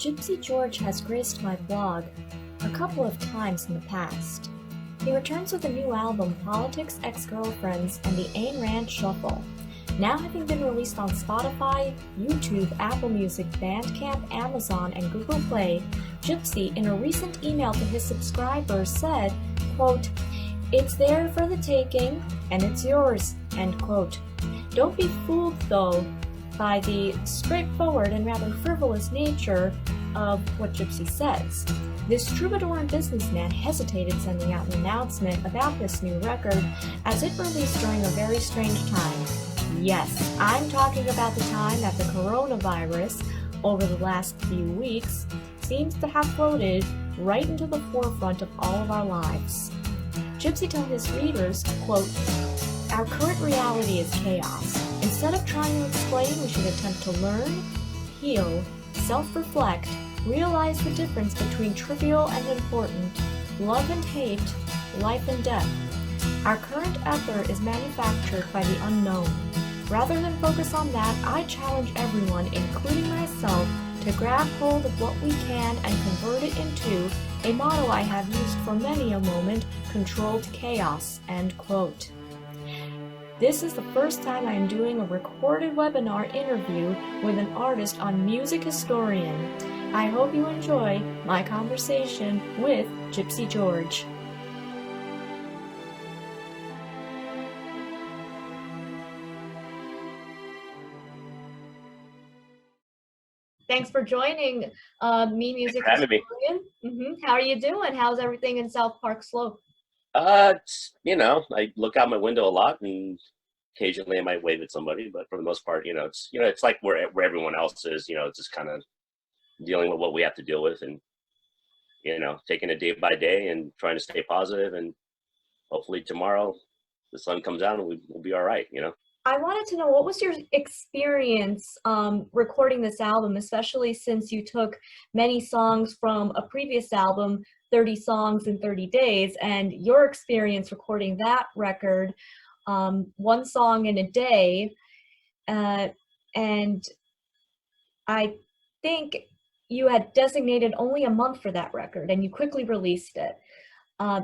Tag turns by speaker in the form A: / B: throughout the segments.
A: Gypsy George has graced my blog a couple of times in the past. He returns with a new album, Politics, Ex-Girlfriends, and the Ayn Rand Shuffle. Now having been released on Spotify, YouTube, Apple Music, Bandcamp, Amazon, and Google Play, Gypsy, in a recent email to his subscribers, said, quote, "It's there for the taking, and it's yours," end quote. Don't be fooled, though, by the straightforward and rather frivolous nature of what Gypsy says. This troubadour and businessman hesitated sending out an announcement about this new record as it released during a very strange time. Yes, I'm talking about the time that the coronavirus, over the last few weeks, seems to have floated right into the forefront of all of our lives. Gypsy told his readers, quote, "Our current reality is chaos. Instead of trying to explain, we should attempt to learn, heal, self-reflect, realize the difference between trivial and important, love and hate, life and death. Our current ether is manufactured by the unknown. Rather than focus on that, I challenge everyone, including myself, to grab hold of what we can and convert it into a motto I have used for many a moment, controlled chaos," end quote. This is the first time I am doing a recorded webinar interview with an artist on Music Historian. I hope you enjoy my conversation with Gypsy George. Thanks for joining me, Music Historian. How are you doing? How's everything in South Park Slope?
B: I look out my window a lot, and occasionally I might wave at somebody, but for the most part, it's like where everyone else is, just kind of dealing with what we have to deal with, and taking it day by day and trying to stay positive, and hopefully tomorrow the sun comes out and we'll be all right.
A: I wanted to know, what was your experience recording this album, especially since you took many songs from a previous album, 30 Songs in 30 Days, and your experience recording that record, one song in a day, and I think you had designated only a month for that record, and you quickly released it.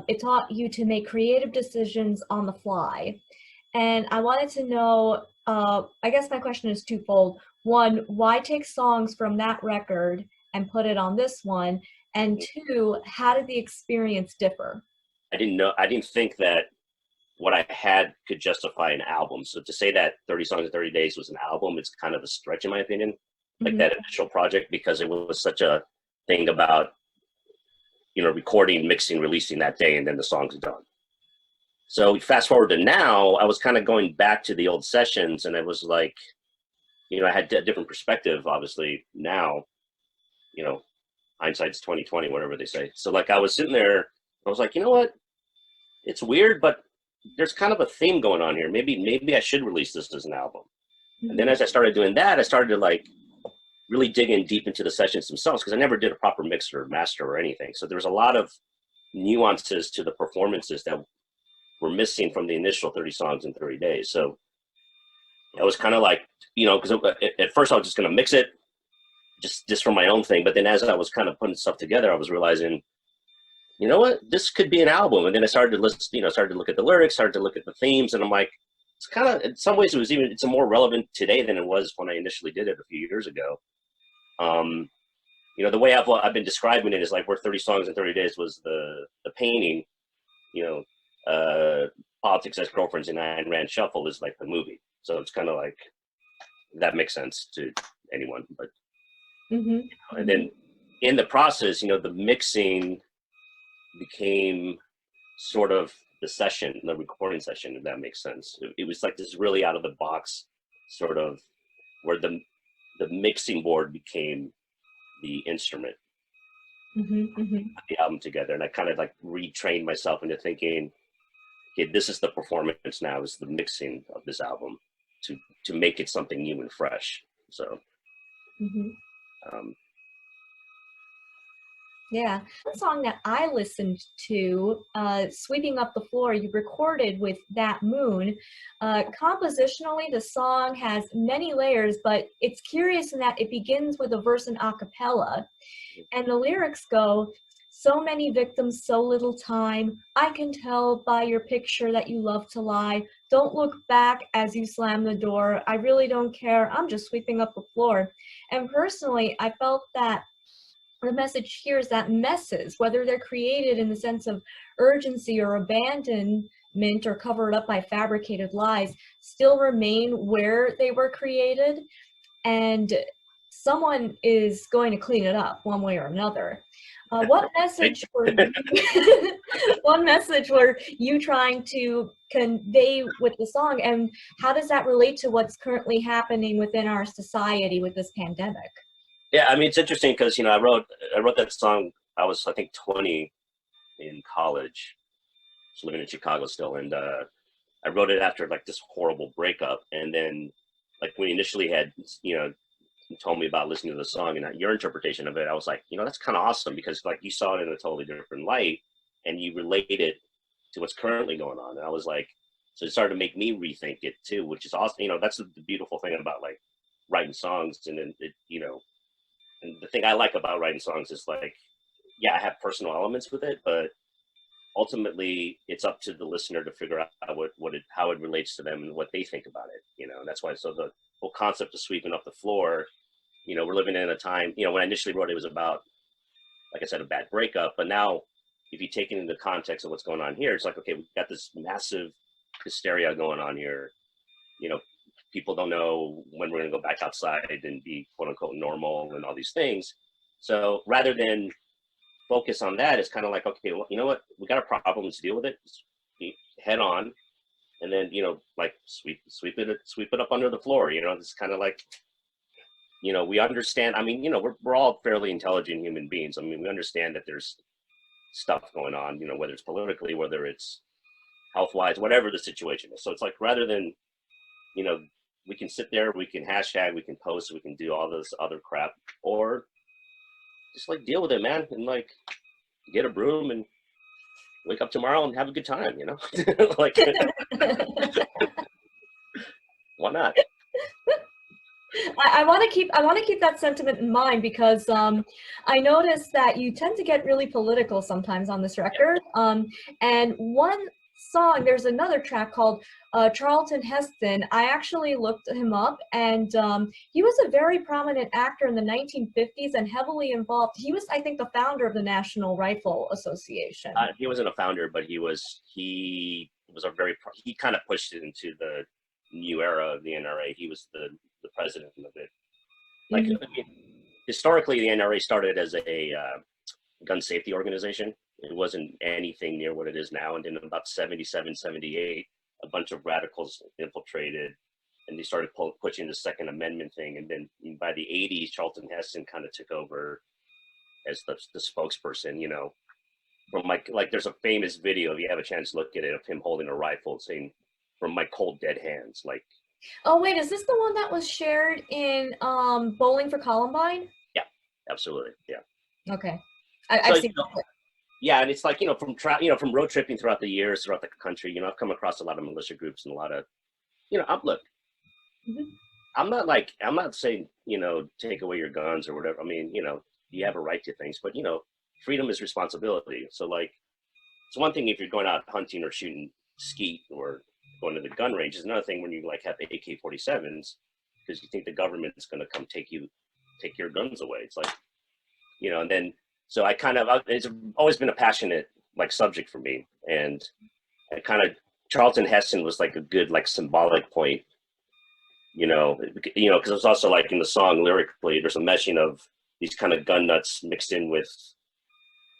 A: It taught you to make creative decisions on the fly. And I wanted to know, I guess my question is twofold. One, why take songs from that record and put it on this one? And two, how did the experience differ?
B: I didn't think that what I had could justify an album. So to say that 30 Songs in 30 Days was an album, it's kind of a stretch in my opinion, like that initial project, because it was such a thing about, recording, mixing, releasing that day, and then the song's done. So fast forward to now, I was kind of going back to the old sessions, and it was like, I had a different perspective, obviously, now, hindsight's 2020, whatever they say. So like I was sitting there, I was like, you know what? It's weird, but there's kind of a theme going on here. Maybe I should release this as an album. And then as I started doing that, I started to like really dig in deep into the sessions themselves, because I never did a proper mix or master or anything. So there was a lot of nuances to the performances that were missing from the initial 30 Songs in 30 Days. So I was kind of like, because at first I was just going to mix it just for my own thing. But then as I was kind of putting stuff together, I was realizing, you know what, this could be an album. And then I started to listen, started to look at the lyrics, started to look at the themes, and I'm like, it's kind of, in some ways it's more relevant today than it was when I initially did it a few years ago. The way I've been describing it is like where 30 Songs in 30 Days was the painting, Politics, Ex-Girlfriends, and Ayn Rand Shuffle is like the movie. So it's kind of like, that makes sense to anyone. But and then in the process, the mixing became sort of the session, the recording session, if that makes sense. It was like this really out of the box sort of where the mixing board became the instrument. The album together, and I kind of like retrained myself into thinking, okay, this is the performance now, is the mixing of this album to make it something new and fresh. So
A: Yeah, the song that I listened to, "Sweeping Up the Floor," you recorded with That Moon. Compositionally, the song has many layers, but it's curious in that it begins with a verse in a cappella, and the lyrics go, "So many victims, so little time. I can tell by your picture that you love to lie. Don't look back as you slam the door. I really don't care. I'm just sweeping up the floor." And personally, I felt that the message here is that messes, whether they're created in the sense of urgency or abandonment or covered up by fabricated lies, still remain where they were created, and someone is going to clean it up one way or another. What message were you, one message were you trying to convey with the song, and how does that relate to what's currently happening within our society with this pandemic?
B: Yeah, I mean, it's interesting because, you know, I wrote that song. I was, I think, 20 in college, just living in Chicago still, and I wrote it after like this horrible breakup. And then, like, when you initially had, you know, told me about listening to the song and your interpretation of it, I was like, you know, that's kind of awesome because like you saw it in a totally different light and you relate it to what's currently going on. And I was like, so it started to make me rethink it too, which is awesome. You know, that's the beautiful thing about like writing songs, and then it, you know, and the thing I like about writing songs is like, yeah, I have personal elements with it, but ultimately it's up to the listener to figure out how it relates to them and what they think about it. You know, and that's why. So the whole concept of sweeping up the floor. You know, we're living in a time. You know, when I initially wrote it, it was about, like I said, a bad breakup. But now, if you take it into context of what's going on here, it's like, okay, we've got this massive hysteria going on here. You know, people don't know when we're going to go back outside and be quote unquote normal and all these things. So rather than focus on that, it's kind of like, okay, well, you know what? We got a problem. Let's deal with it head on, and then, you know, like sweep it up under the floor. You know, it's kind of like, you know, we understand. I mean, you know, we're all fairly intelligent human beings. I mean, we understand that there's stuff going on. You know, whether it's politically, whether it's health wise, whatever the situation is. So it's like, rather than, you know, we can sit there, we can hashtag, we can post, we can do all this other crap, or just like deal with it, man, and like get a broom and wake up tomorrow and have a good time, you know? Like, why not?
A: I want to keep that sentiment in mind because I noticed that you tend to get really political sometimes on this record. And one song, there's another track called Charlton Heston. I actually looked him up, and he was a very prominent actor in the 1950s and heavily involved. He was, I think, the founder of the National Rifle Association.
B: He wasn't a founder, but he was he kind of pushed it into the new era of the NRA. He was the president of it. Like, I mean, historically, the NRA started as a gun safety organization. It wasn't anything near what it is now. And in about 77, 78, a bunch of radicals infiltrated, and they started pushing the Second Amendment thing. And then by the 80s, Charlton Heston kind of took over as the spokesperson, you know, from like there's a famous video, if you have a chance to look at it, of him holding a rifle saying, "From my cold dead hands." Like,
A: oh wait, is this the one that was shared in Bowling for Columbine?
B: yeah, absolutely, yeah.
A: Okay, I've seen that.
B: Yeah, and it's like, you know, from road tripping throughout the years, throughout the country, you know, I've come across a lot of militia groups and a lot of, you know, look, I'm not saying, you know, take away your guns or whatever. I mean, you know, you have a right to things, but, you know, freedom is responsibility. So like, it's one thing if you're going out hunting or shooting skeet or going to the gun range. It's another thing when you like have AK-47s because you think the government's going to come take your guns away. It's like, you know, and then, so it's always been a passionate like subject for me. And I kind of, Charlton Heston was like a good, like symbolic point, you know, because it's also like in the song lyrically, there's a meshing of these kind of gun nuts mixed in with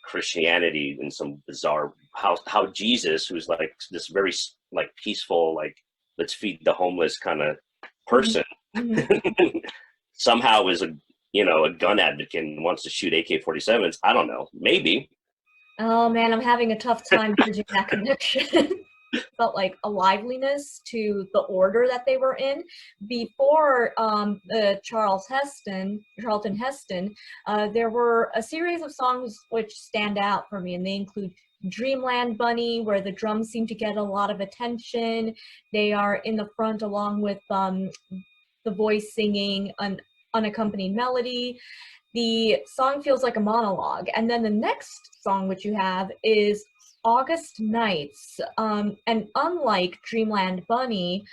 B: Christianity in some bizarre, how Jesus, who's like this very like peaceful, like let's feed the homeless kind of person, somehow is a gun advocate and wants to shoot AK-47s. I don't know, maybe.
A: Oh man, I'm having a tough time bridging that connection. felt like a liveliness to the order that they were in. Before Charlton Heston, there were a series of songs which stand out for me, and they include Dreamland Bunny, where the drums seem to get a lot of attention. They are in the front along with the voice singing an unaccompanied melody. The song feels like a monologue. And then the next song which you have is August Nights. And unlike Dreamland Bunny,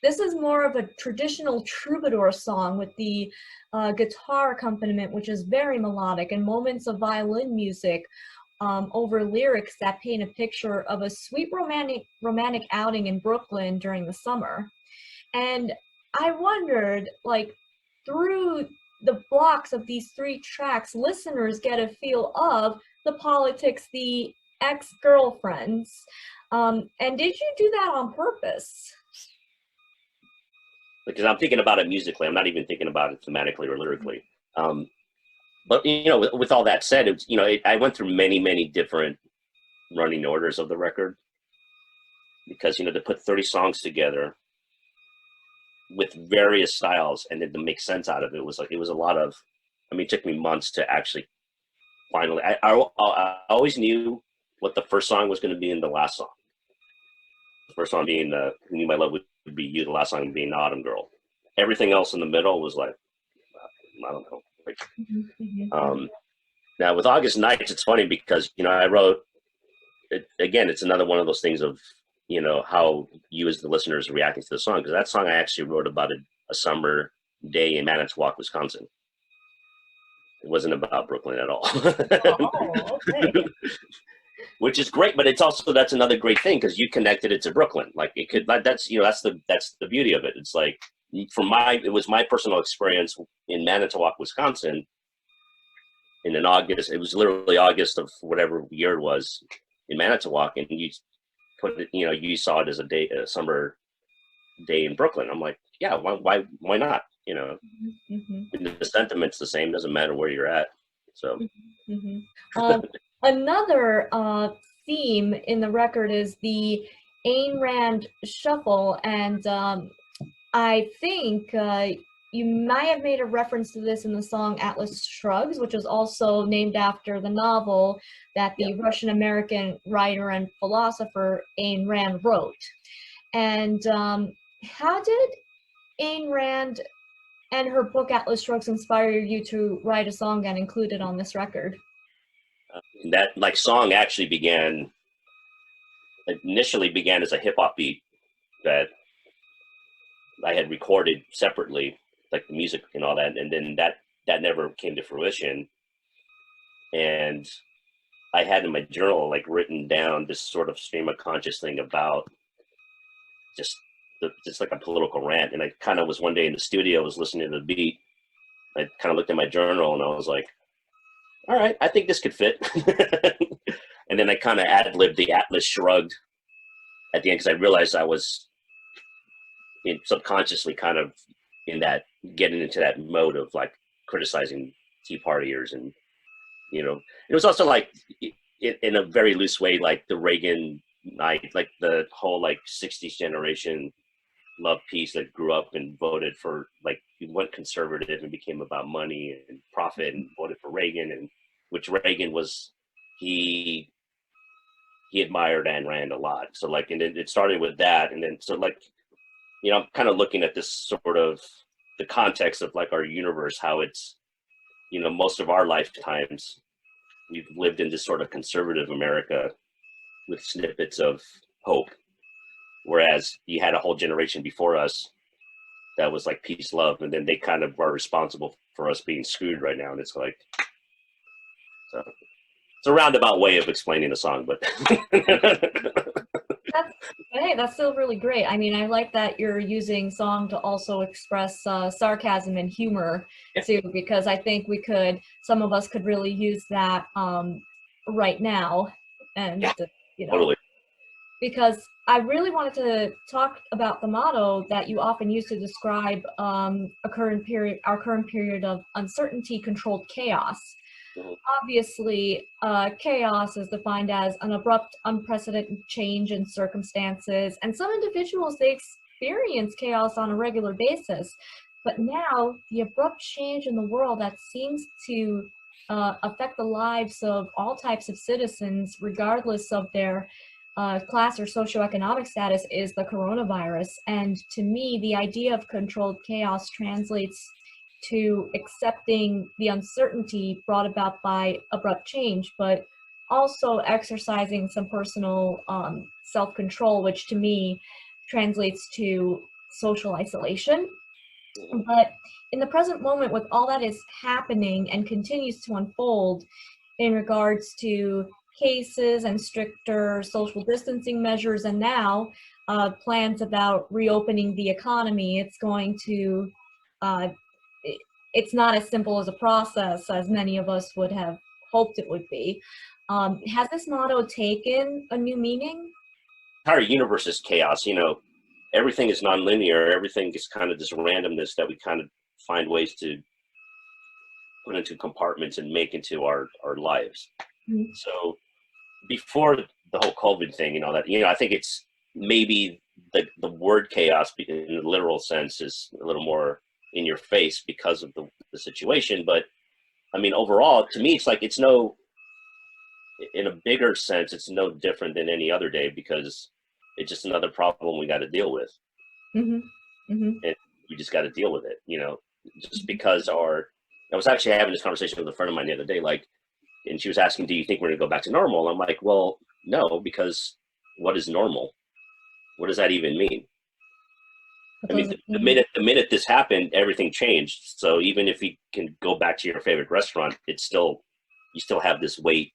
A: this is more of a traditional troubadour song with the guitar accompaniment, which is very melodic, and moments of violin music over lyrics that paint a picture of a sweet romantic outing in Brooklyn during the summer. And I wondered, like, through the blocks of these three tracks, listeners get a feel of the politics, the ex-girlfriends. And did you do that on purpose?
B: Because I'm thinking about it musically. I'm not even thinking about it thematically or lyrically. But, you know, with all that said, it's, you know, I went through many, many different running orders of the record because, you know, to put 30 songs together with various styles and then to make sense out of it was like, it was a lot of, I mean, it took me months to actually finally, I always knew what the first song was going to be and the last song. The first song being Who Knew My Love Would Be You, the last song being Autumn Girl. Everything else in the middle was like, I don't know. Like, now with August Nights, it's funny because, you know, I wrote, again, it's another one of those things of, you know, how you as the listeners are reacting to the song. Because that song I actually wrote about a summer day in Manitowoc, Wisconsin. It wasn't about Brooklyn at all.
A: Oh, okay.
B: Which is great, but it's also, that's another great thing because you connected it to Brooklyn. Like it could, that's, you know, that's the beauty of it. It's like, it was my personal experience in Manitowoc, Wisconsin. And in August, it was literally August of whatever year it was in Manitowoc, and you put it, you know, you saw it as a summer day in Brooklyn. I'm like, yeah, why not? You know, the sentiment's the same. Doesn't matter where you're at. So,
A: another theme in the record is the Ayn Rand Shuffle, and I think you might have made a reference to this in the song Atlas Shrugs, which is also named after the novel that the Russian-American writer and philosopher Ayn Rand wrote. And how did Ayn Rand and her book Atlas Shrugs inspire you to write a song and include it on this record?
B: That like song actually initially began as a hip hop beat that I had recorded separately, like the music and all that, and then that never came to fruition. And I had in my journal like written down this sort of stream of conscious thing about just like a political rant. And I kind of was one day in the studio, I was listening to the beat. I kind of looked at my journal and I was like, all right, I think this could fit. And then I kind of ad-libbed the Atlas Shrugged at the end because I realized I was subconsciously kind of in that, getting into that mode of like criticizing Tea Partiers. And, you know, it was also like in a very loose way, like the Reagan night, like the whole like 60s generation love piece that grew up and voted for, like, went conservative and became about money and profit and voted for Reagan, and which Reagan was, he admired Ayn Rand a lot. So like, and it started with that. And then, so like, you know, I'm kind of looking at this sort of the context of like our universe, how it's, you know, most of our lifetimes, we've lived in this sort of conservative America with snippets of hope. Whereas you had a whole generation before us that was like peace, love, and then they kind of are responsible for us being screwed right now. And it's like, so it's a roundabout way of explaining the song, but
A: that's still really great. I mean, I like that you're using song to also express sarcasm and humor too, because I think some of us could really use that right now, and you know,
B: totally.
A: Because I really wanted to talk about the motto that you often use to describe our current period of uncertainty, controlled chaos.
B: Mhm.
A: Obviously, chaos is defined as an abrupt, unprecedented change in circumstances, and some individuals, they experience chaos on a regular basis. But now, the abrupt change in the world that seems to affect the lives of all types of citizens, regardless of their class or socioeconomic status, is the coronavirus. And to me, the idea of controlled chaos translates to accepting the uncertainty brought about by abrupt change, but also exercising some personal self-control, which to me translates to social isolation.
B: Mhm.
A: But in the present moment, with all that is happening and continues to unfold in regards to cases and stricter social distancing measures, and now plans about reopening the economy, it's going to uh, it's not as simple as a process as many of us would have hoped it would be. Has this motto taken a new meaning?
B: Entire universe is chaos. Everything is nonlinear. Everything is kind of this randomness that we kind of find ways to put into compartments and make into our lives.
A: Mhm.
B: So before the whole COVID thing and all that, I think it's maybe the word chaos in the literal sense is a little more in your face because of the situation. But I mean, overall, to me, it's like it's no, in a bigger sense, it's no different than any other day because it's just another problem we got to deal with.
A: Mhm. Mhm.
B: And we just got to deal with it, just because I was actually having this conversation with a friend of mine the other day, like, and she was asking, do you think we're going to go back to normal? I'm like, well, no, because what is normal? What does that even mean?
A: What
B: I mean,
A: does it
B: the
A: mean?
B: minute the minute this happened, everything changed. So even if you can go back to your favorite restaurant, it's still, you still have this weight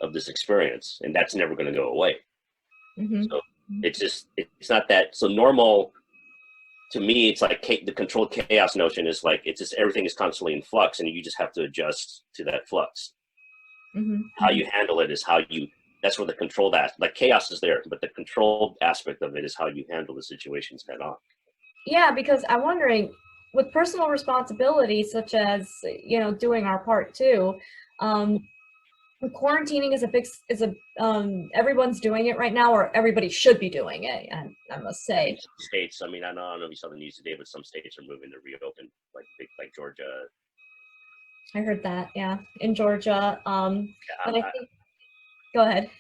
B: of this experience, and that's never going to go away.
A: Mhm.
B: So it's not that. So normal to me, it's like the controlled chaos notion is like it's just everything is constantly in flux, and you just have to adjust to that flux.
A: Mhm.
B: How
A: Mhm.
B: you handle it is how you. That's where the controlled like chaos is there, but the controlled aspect of it is how you handle the situations head on.
A: Yeah, because I'm wondering, with personal responsibilities such as doing our part too, um, quarantining is a big everyone's doing it right now, or everybody should be doing it. I must
B: I mean,
A: say,
B: some states. I mean, I don't know if you saw the news today, but some states are moving to reopen, like big, like Georgia.
A: I heard that. Yeah, in Georgia.
B: Yeah,
A: But I think, go ahead.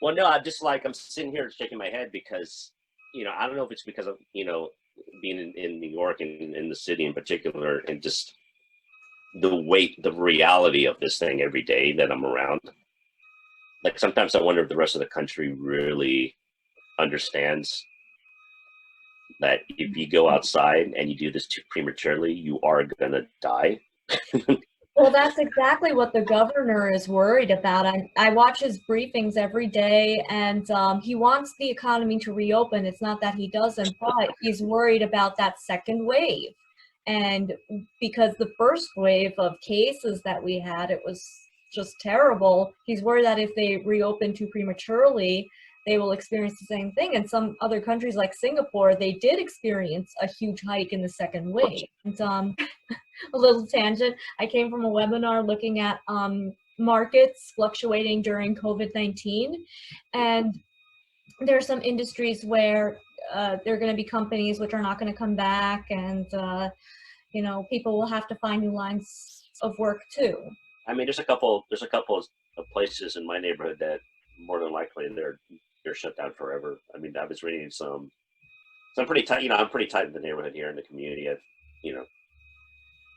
B: well, no, I'm sitting here shaking my head because I don't know if it's because of being in New York and in the city in particular, and just the reality of this thing every day that I'm around. Like sometimes I wonder if the rest of the country really understands that if you go outside and you do this too prematurely, you are gonna die.
A: Well, that's exactly what the governor is worried about. I watch his briefings every day, and he wants the economy to reopen. It's not that he doesn't, but he's worried about that second wave. And because the first wave of cases that we had, it was just terrible. He's worried that if they reopen too prematurely, they will experience the same thing. And some other countries like Singapore, they did experience a huge hike in the second wave. And a little tangent. I came from a webinar looking at markets fluctuating during COVID-19. And there are some industries where there are going to be companies which are not going to come back, and people will have to find new lines of work too.
B: I mean, there's a couple of places in my neighborhood that more than likely they're shut down forever. I mean, I was reading some. So I'm pretty tight. I'm pretty tight in the neighborhood here in the community. I've you know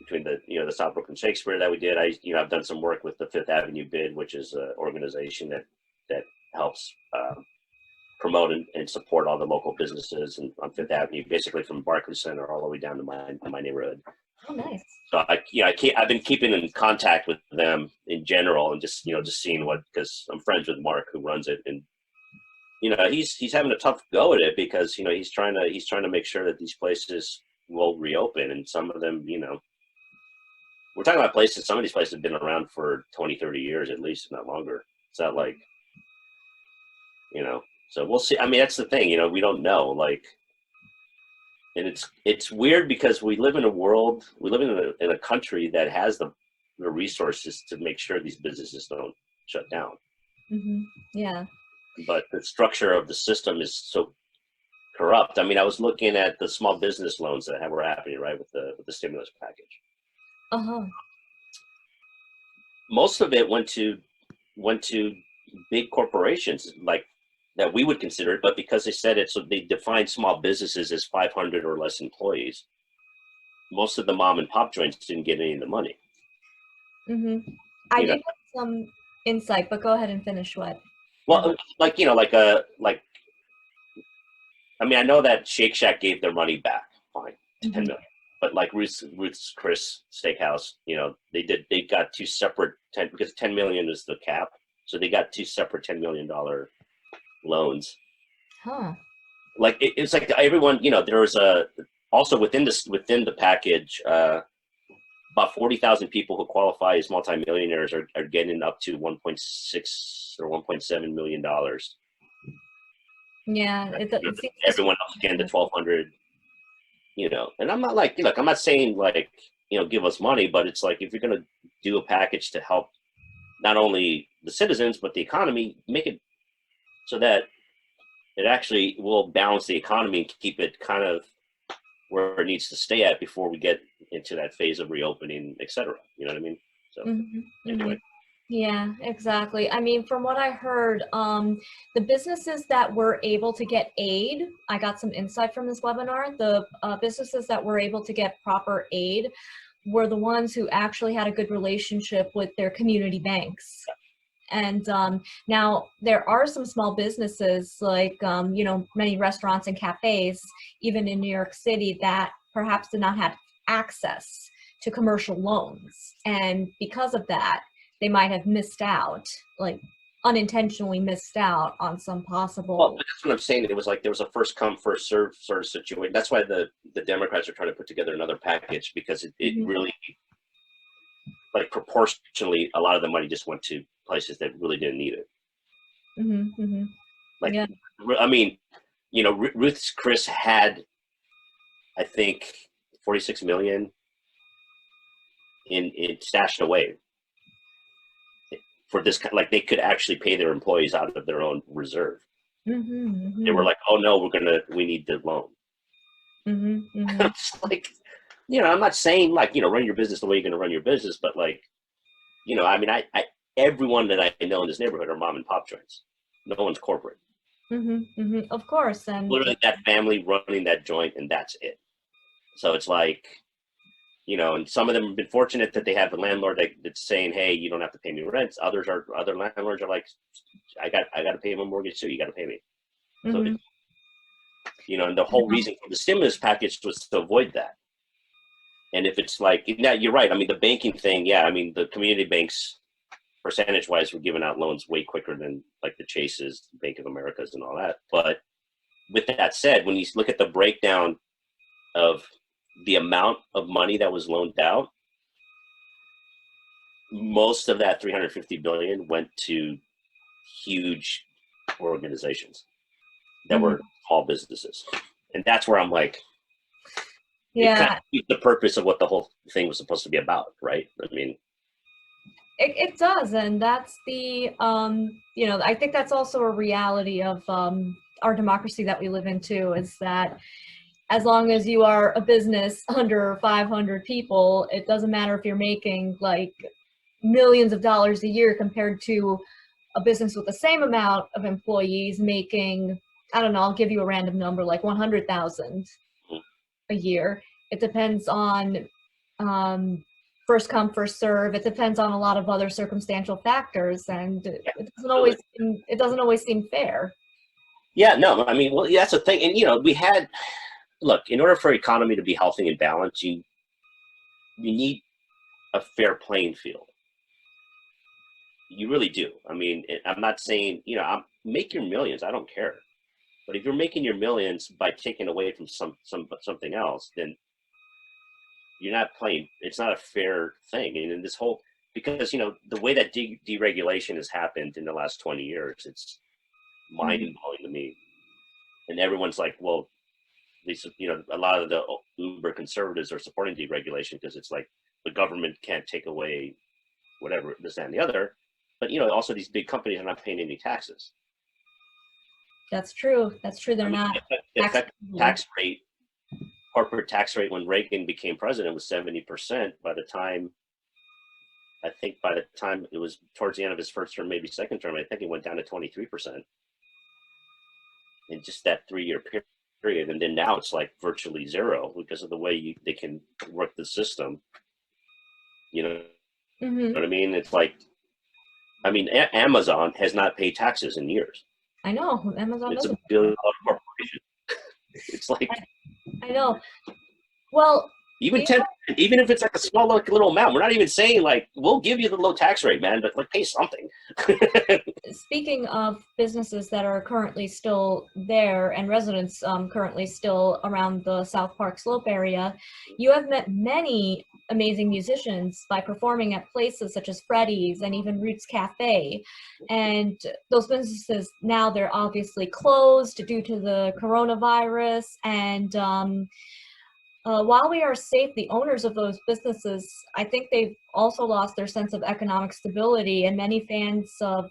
B: between the South Brooklyn Shakespeare that we did. I've done some work with the Fifth Avenue Bid, which is an organization that helps promote and support all the local businesses and on Fifth Avenue, basically from Barclays Center all the way down to my neighborhood.
A: Oh, nice.
B: So I've been keeping in contact with them in general and just seeing because I'm friends with Mark who runs it, and he's having a tough go at it because he's trying to make sure that these places will reopen, and some of them we're talking about places. Some of these places have been around for 20, 30 years at least, if not longer. It's not like so we'll see. I mean, that's the thing. We don't know. Like, and it's weird because we live in a country that has the resources to make sure these businesses don't shut down.
A: Yeah.
B: But the structure of the system is so corrupt. I mean, I was looking at the small business loans that were happening, right, with the stimulus package.
A: Uh-huh.
B: Most of it went to big corporations, like that we would consider it, but because they said it, so they defined small businesses as 500 or less employees. Most of the mom and pop joints didn't get any of the money.
A: I did have some insight, but go ahead and finish what.
B: Well, like I mean, I know that Shake Shack gave their money back, fine, 10 million. But like Ruth's Chris Steakhouse, they got two separate because 10 million is the cap, so they got two separate $10 million loans.
A: Huh.
B: Like it's like everyone, there was also within the package, about 40,000 people who qualify as multimillionaires are getting up to 1.6 or 1.7 million dollars.
A: Yeah,
B: everyone else getting the 1,200. And I'm not like, look, I'm not saying like, give us money, but it's like if you're gonna do a package to help not only the citizens but the economy, make it so that it actually will balance the economy and keep it kind of where it needs to stay at before we get into that phase of reopening, etc. You know what I mean? So anyway.
A: Yeah, exactly. I mean, from what I heard, the businesses that were able to get aid, I got some insight from this webinar, the businesses that were able to get proper aid were the ones who actually had a good relationship with their community banks. And now there are some small businesses like, many restaurants and cafes, even in New York City, that perhaps did not have access to commercial loans. And because of that, they might have missed out, like unintentionally missed out on some possible.
B: Well, that's what I'm saying. It was like there was a first come, first serve sort of situation. That's why the Democrats are trying to put together another package, because it really, like proportionally, a lot of the money just went to places that really didn't need it. Like, yeah. I mean, Ruth's Chris had, I think, 46 million in stashed away for this, like they could actually pay their employees out of their own reserve. They were like, oh no, we need the loan. It's like, I'm not saying like, run your business the way you're going to run your business, but like, I mean, I everyone that I know in this neighborhood are mom and pop joints. No one's corporate.
A: Of course. And
B: literally that family running that joint, and that's it. So it's like, and some of them have been fortunate that they have a landlord that's saying, hey, you don't have to pay me rent. Other landlords are like, I got to pay my mortgage too. You got to pay me. So, and the whole reason for the stimulus package was to avoid that. And if it's like, yeah, you're right. I mean, the banking thing, yeah. I mean, the community banks, percentage-wise, were giving out loans way quicker than like the Chases, Bank of Americas, and all that. But with that said, when you look at the breakdown of the amount of money that was loaned out, most of that 350 billion went to huge organizations that were small businesses. And that's where I'm like, it kind of the purpose of what the whole thing was supposed to be about, right? I mean,
A: it does. And that's the, I think that's also a reality of our democracy that we live in too, is that as long as you are a business under 500 people, it doesn't matter if you're making like millions of dollars a year compared to a business with the same amount of employees making, I don't know, I'll give you a random number, like 100,000 a year. It depends on first come, first serve. It depends on a lot of other circumstantial factors, and it doesn't always seem fair.
B: Yeah, no, I mean, well, yeah, that's the thing. And look, in order for economy to be healthy and balanced, you need a fair playing field. You really do. I mean, I'm not saying, make your millions. I don't care. But if you're making your millions by taking away from something else, then you're not playing. It's not a fair thing. And in this whole, because, the way that deregulation has happened in the last 20 years, it's mind-blowing to me. And everyone's like, well, a lot of the uber conservatives are supporting deregulation because it's like the government can't take away whatever, this, that, and the other. But, you know, also these big companies are not paying any taxes.
A: That's true. That's true. They're not.
B: The effective tax rate, corporate tax rate when Reagan became president was 70%. I think by the time it was towards the end of his first term, maybe second term, I think it went down to 23% in just that 3-year period. And then now it's like virtually zero because of the way they can work the system. You know, what I mean? It's like, I mean, Amazon has not paid taxes in years.
A: I know. Amazon
B: It's
A: doesn't.
B: a billion-dollar corporation. It's like,
A: I know. Well,
B: even if it's like a small little amount, we're not even saying like we'll give you the low tax rate, man, but like pay something.
A: Speaking of businesses that are currently still there and residents currently still around the South Park Slope area, you have met many amazing musicians by performing at places such as Freddy's and even Roots Cafe. And those businesses now, they're obviously closed due to the coronavirus. And while we are safe, the owners of those businesses, I think they've also lost their sense of economic stability, and many fans of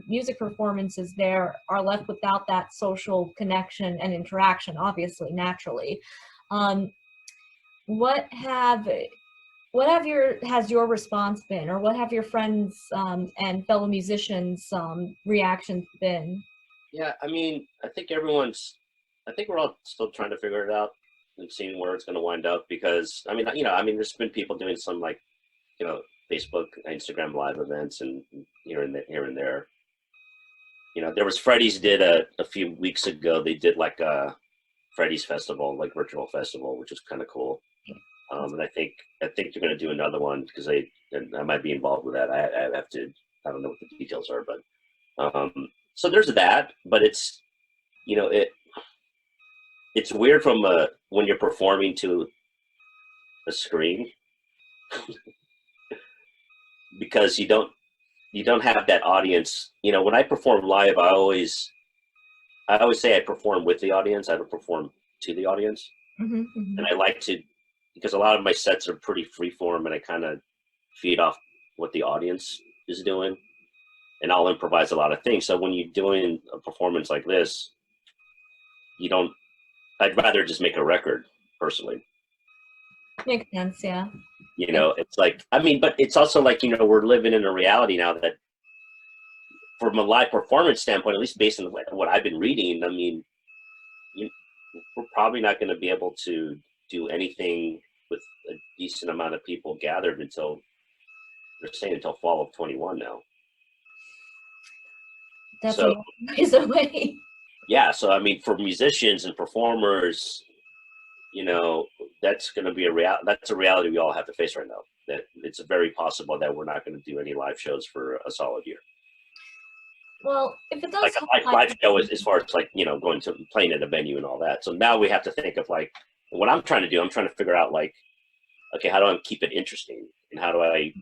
A: music performances there are left without that social connection and interaction, obviously, naturally. What has your response been, or what have your friends and fellow musicians reactions been?
B: Yeah, I mean, I think we're all still trying to figure it out and seeing where it's going to wind up, because I mean, there's been people doing some like, you know, Facebook, Instagram live events and here and there. You know, there was Freddy's did a few weeks ago. They did like a Freddy's festival, like virtual festival, which was kind of cool. And I think they're going to do another one because I might be involved with that. I don't know what the details are, but so there's that. But it's, you know, it's weird from when you're performing to a screen because you don't have that audience. You know, when I perform live, I always say I perform with the audience. I don't perform to the audience, and I like to, because a lot of my sets are pretty freeform, and I kind of feed off what the audience is doing, and I'll improvise a lot of things. So when you're doing a performance like this, I'd rather just make a record, personally.
A: Makes sense, yeah.
B: You know, it's like, I mean, but it's also like, you know, we're living in a reality now that from a live performance standpoint, at least based on what I've been reading, I mean, we're probably not going to be able to do anything with a decent amount of people gathered until, they're saying until fall of 21 now.
A: That's a long ways away.
B: Yeah, so I mean, for musicians and performers, you know, that's going to be that's a reality we all have to face right now. That it's very possible that we're not going to do any live shows for a solid year.
A: Well, if it does,
B: like a live show as far as like, you know, playing at a venue and all that. So now we have to think of like, what I'm trying to do. I'm trying to figure out like, okay, how do I keep it interesting, and how do I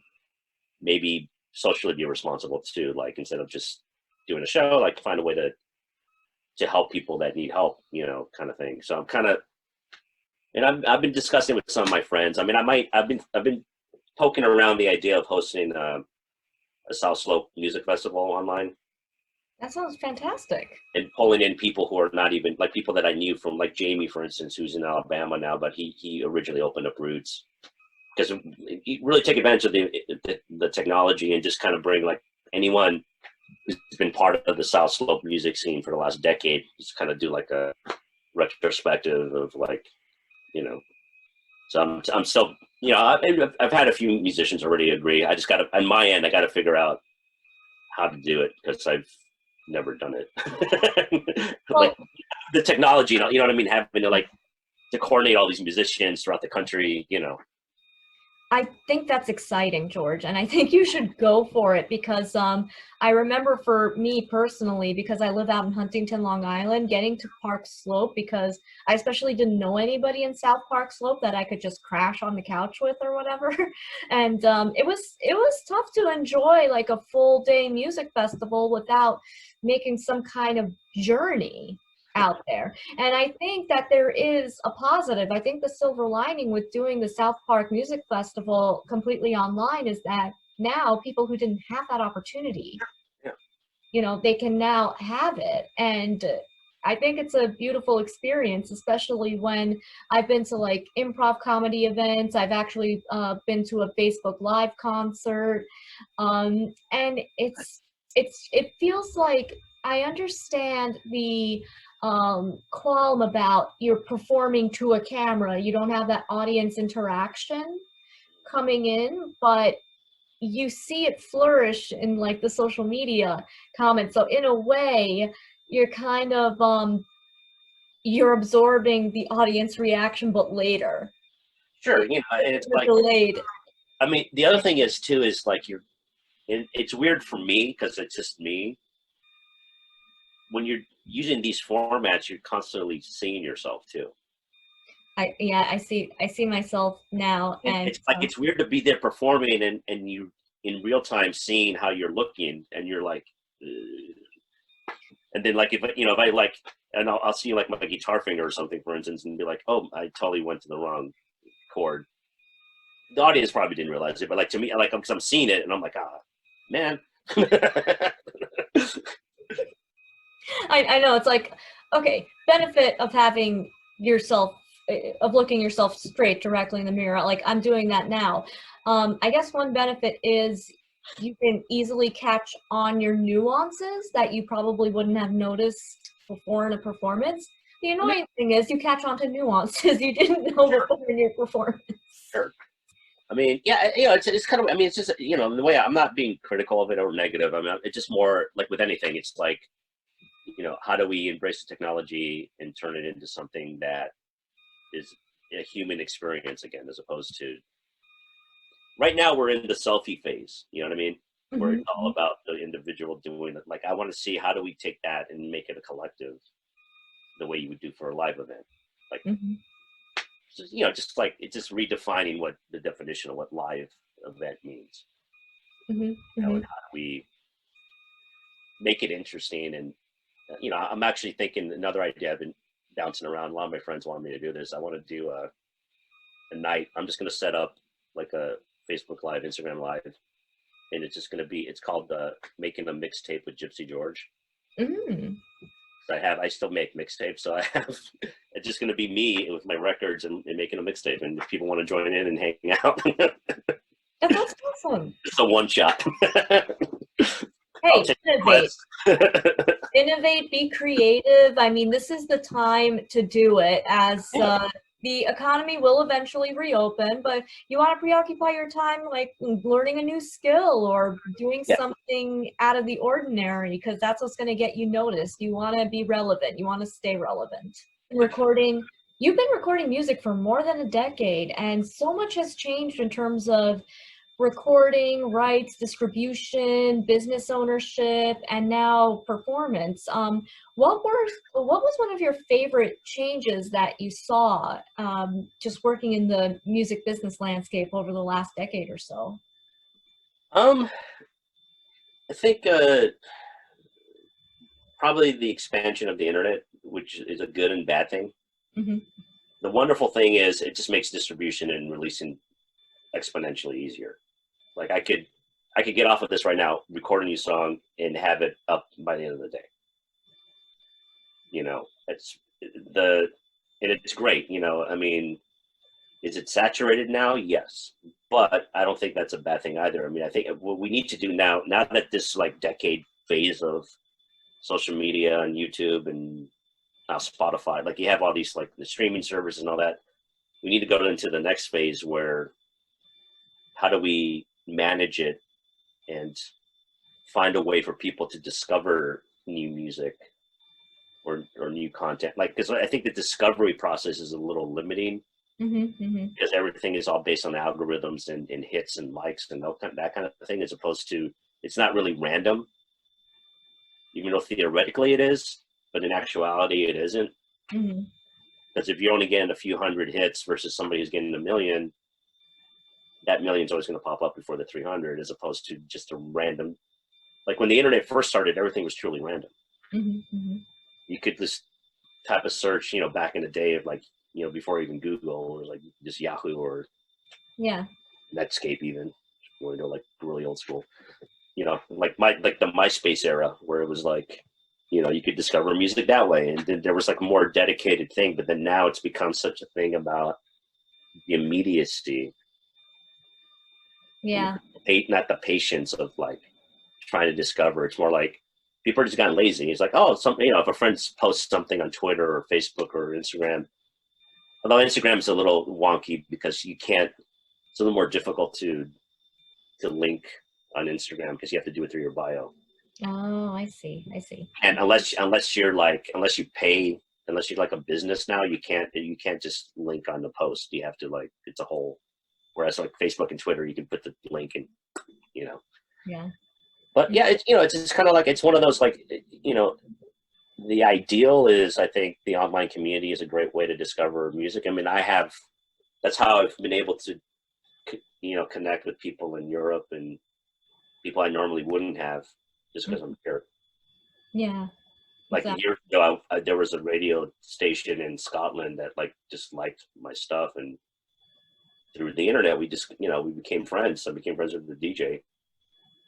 B: maybe socially be responsible too? Like, instead of just doing a show, like find a way to help people that need help, you know, kind of thing. So I'm kind of, and I've been discussing with some of my friends. I mean, I've been poking around the idea of hosting a South Slope music festival online.
A: That sounds fantastic. And
B: pulling in people who are not even, like people that I knew from, like Jamie, for instance, who's in Alabama now, but he originally opened up Roots, because you really take advantage of the technology and just kind of bring like anyone who's been part of the South Slope music scene for the last decade, just kind of do like a retrospective of like, you know. So I'm still, you know, I've had a few musicians already agree. I just got to, on my end, I got to figure out how to do it, because I've never done it. Like the technology, you know what I mean? Having to coordinate all these musicians throughout the country, you know.
A: I think that's exciting, George, and I think you should go for it, because I remember for me personally, because I live out in Huntington, Long Island, getting to Park Slope, because I especially didn't know anybody in South Park Slope that I could just crash on the couch with or whatever, and it was tough to enjoy like a full day music festival without making some kind of journey out there. And I think that there is a positive. I think the silver lining with doing the South Park Music Festival completely online is that now people who didn't have that opportunity,
B: Yeah.
A: you know, they can now have it. And I think it's a beautiful experience, especially when I've been to like improv comedy events. I've actually been to a Facebook Live concert, and it feels like I understand the qualm about you're performing to a camera. You don't have that audience interaction coming in, but you see it flourish in like the social media comments. So in a way, you're kind of you're absorbing the audience reaction, but later.
B: Sure, you know, it's like,
A: Delayed.
B: I mean, the other thing is too is like it's weird for me because it's just me. When you're using these formats, you're constantly seeing yourself too.
A: I see myself now, and
B: It's like it's weird to be there performing and you in real time seeing how you're looking, and you're like, ugh. And then like if I like, and I'll see like my guitar finger or something, for instance, and be like, oh, I totally went to the wrong chord. The audience probably didn't realize it, but like to me, like because I'm seeing it, and I'm like, ah, man.
A: I know it's like, okay, benefit of having yourself, of looking yourself straight directly in the mirror, like I'm doing that now. I guess one benefit is you can easily catch on your nuances that you probably wouldn't have noticed before in a performance. The annoying thing is you catch on to nuances you didn't know
B: Sure.
A: before in your performance.
B: Sure. I mean, yeah, you know, it's kind of, I mean, it's just, you know, the way I'm not being critical of it or negative. I mean, it's just more like with anything, it's like, you know, how do we embrace the technology and turn it into something that is a human experience again, as opposed to right now we're in the selfie phase. You know what I mean? Where it's all
A: Mhm.
B: about the individual doing it. Like, I want to see how do we take that and make it a collective, the way you would do for a live event. Like,
A: Mhm.
B: just, you know, just like it's just redefining what the definition of what live event means.
A: Mhm.
B: You know, and
A: Mhm.
B: how do we make it interesting? And you know, I'm actually thinking another idea I've been bouncing around. A lot of my friends want me to do this. I want to do a night. I'm just going to set up like a Facebook Live, Instagram Live, and it's just going to be. It's called making a mixtape with Gypsy George.
A: Mm.
B: So I still make mixtapes, so I have. It's just going to be me with my records and making a mixtape, and if people want to join in and hang out,
A: That sounds awesome.
B: it's a one shot. I'll
A: Hey,
B: take
A: innovate.
B: requests.
A: Innovate, be creative. I mean, this is the time to do it as
B: Yeah,
A: the economy will eventually reopen, but you want to preoccupy your time like learning a new skill or doing
B: yeah.
A: something out of the ordinary because that's what's going to get you noticed. You want to be relevant, you want to stay relevant. Recording, you've been recording music for more than a decade, and so much has changed in terms of recording, rights, distribution, business ownership, and now performance. What was one of your favorite changes that you saw just working in the music business landscape over the last decade or so?
B: Um, I think probably the expansion of the internet, which is a good and bad thing.
A: Hmm.
B: The wonderful thing is it just makes distribution and releasing exponentially easier. Like I could get off of this right now, record a new song, and have it up by the end of the day. You know, the and it's great. You know, I mean, is it saturated now? Yes, but I don't think that's a bad thing either. I mean, I think what we need to do now that this like decade phase of social media and YouTube and now Spotify, like you have all these like the streaming services and all that. We need to go into the next phase where how do we manage it and find a way for people to discover new music or new content, like because I think the discovery process is a little limiting
A: Hmm. Hmm.
B: because everything is all based on algorithms and hits and likes and that kind of thing, as opposed to it's not really random, even though theoretically it is, but in actuality it isn't.
A: Hmm.
B: Because if you're only getting a few hundred hits versus somebody who's getting a million, that million's always going to pop up before the 300, as opposed to just a random. Like when the internet first started, everything was truly random.
A: Hmm. Hmm.
B: You could just type a search, you know, back in the day of like, before even Google, or like just Yahoo or
A: Yeah.
B: Netscape even. You want to go like really old school, you know, like the MySpace era where it was like, you know, you could discover music that way, and then there was like a more dedicated thing. But then now it's become such a thing about the immediacy,
A: Yeah.
B: not the patience of like trying to discover. It's more like people are just gotten lazy. It's like, oh, something, you know, if a friend posts something on Twitter or Facebook or Instagram, although Instagram is a little wonky because you can't, it's a little more difficult to link on Instagram because you have to do it through your bio.
A: Oh, I see. I see.
B: And unless you're like, unless you pay, unless you're like a business now, you can't just link on the post. You have to like, it's a whole, whereas like Facebook and Twitter, you can put the link and, you know.
A: Yeah.
B: But yeah, it's, you know, it's just kind of like, it's one of those like, you know, the ideal is, I think the online community is a great way to discover music. I mean, that's how I've been able to, you know, connect with people in Europe and people I normally wouldn't have just because I'm here.
A: Yeah.
B: Like
A: Exactly.
B: a year ago, there was a radio station in Scotland that like just liked my stuff, and through the internet, we just, you know, we became friends. So I became friends with the DJ,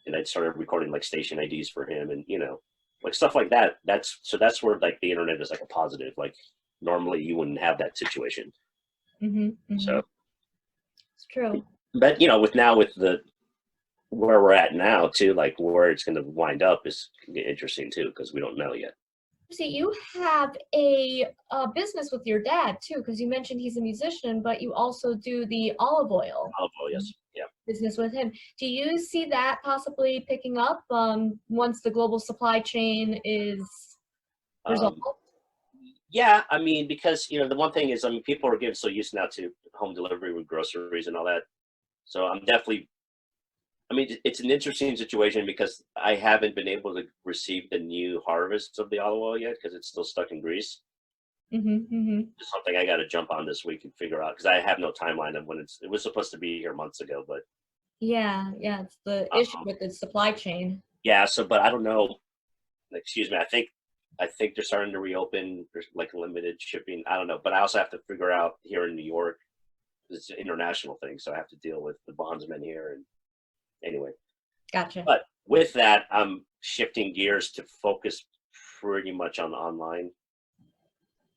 B: and I started recording like station IDs for him, and you know, like stuff like that. That's where like the internet is like a positive. Like normally you wouldn't have that situation. So
A: It's true.
B: but you know, with the where we're at now too, like where it's going to wind up is interesting too, because we don't know yet.
A: See, you have a business with your dad too, because you mentioned he's a musician, but you also do the olive oil
B: Oh yes, yeah.
A: business with him. Do you see that possibly picking up once the global supply chain is resolved?
B: Yeah, I mean, because you know, the one thing is, I mean, people are getting so used now to home delivery with groceries and all that. So I'm definitely, I mean, it's an interesting situation because I haven't been able to receive the new harvest of the olive oil yet because it's still stuck in Greece. It's something I got to jump on this week and figure out because I have no timeline of when it was supposed to be here months ago, but
A: Yeah, it's the issue with the supply chain.
B: yeah. So, but I don't know. Excuse me. I think they're starting to reopen. There's like limited shipping. I don't know, but I also have to figure out here in New York. It's an international thing, so I have to deal with the bondsmen here. And anyway,
A: Gotcha.
B: but with that, I'm shifting gears to focus pretty much on online.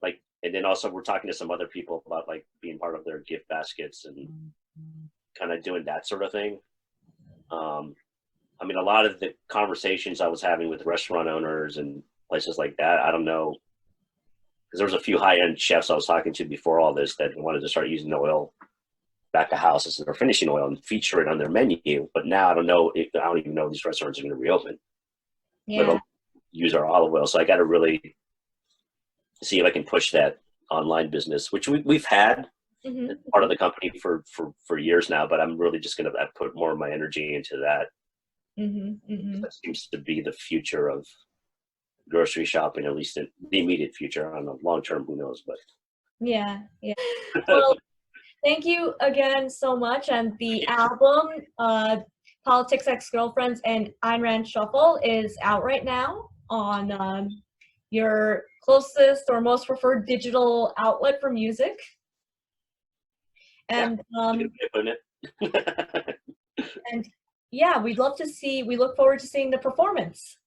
B: Like, and then also we're talking to some other people about like being part of their gift baskets and kind of doing that sort of thing. I mean, a lot of the conversations I was having with restaurant owners and places like that, I don't know, because there was a few high-end chefs I was talking to before all this that wanted to start using oil back of house as their finishing oil and feature it on their menu. But now I don't know, I don't even know if these restaurants are going to reopen, let
A: Yeah.
B: alone use our olive oil. So I got to really see if I can push that online business, which we've had as part of the company for years now, but I'm really just going to put more of my energy into that. That seems to be the future of grocery shopping, at least in the immediate future. I don't know, long term, who knows? But
A: Yeah. Well, thank you again so much. And the album, Politics, Ex-Girlfriends, and Ayn Rand Shuffle is out right now on your closest or most preferred digital outlet for music. And and yeah, we look forward to seeing the performance.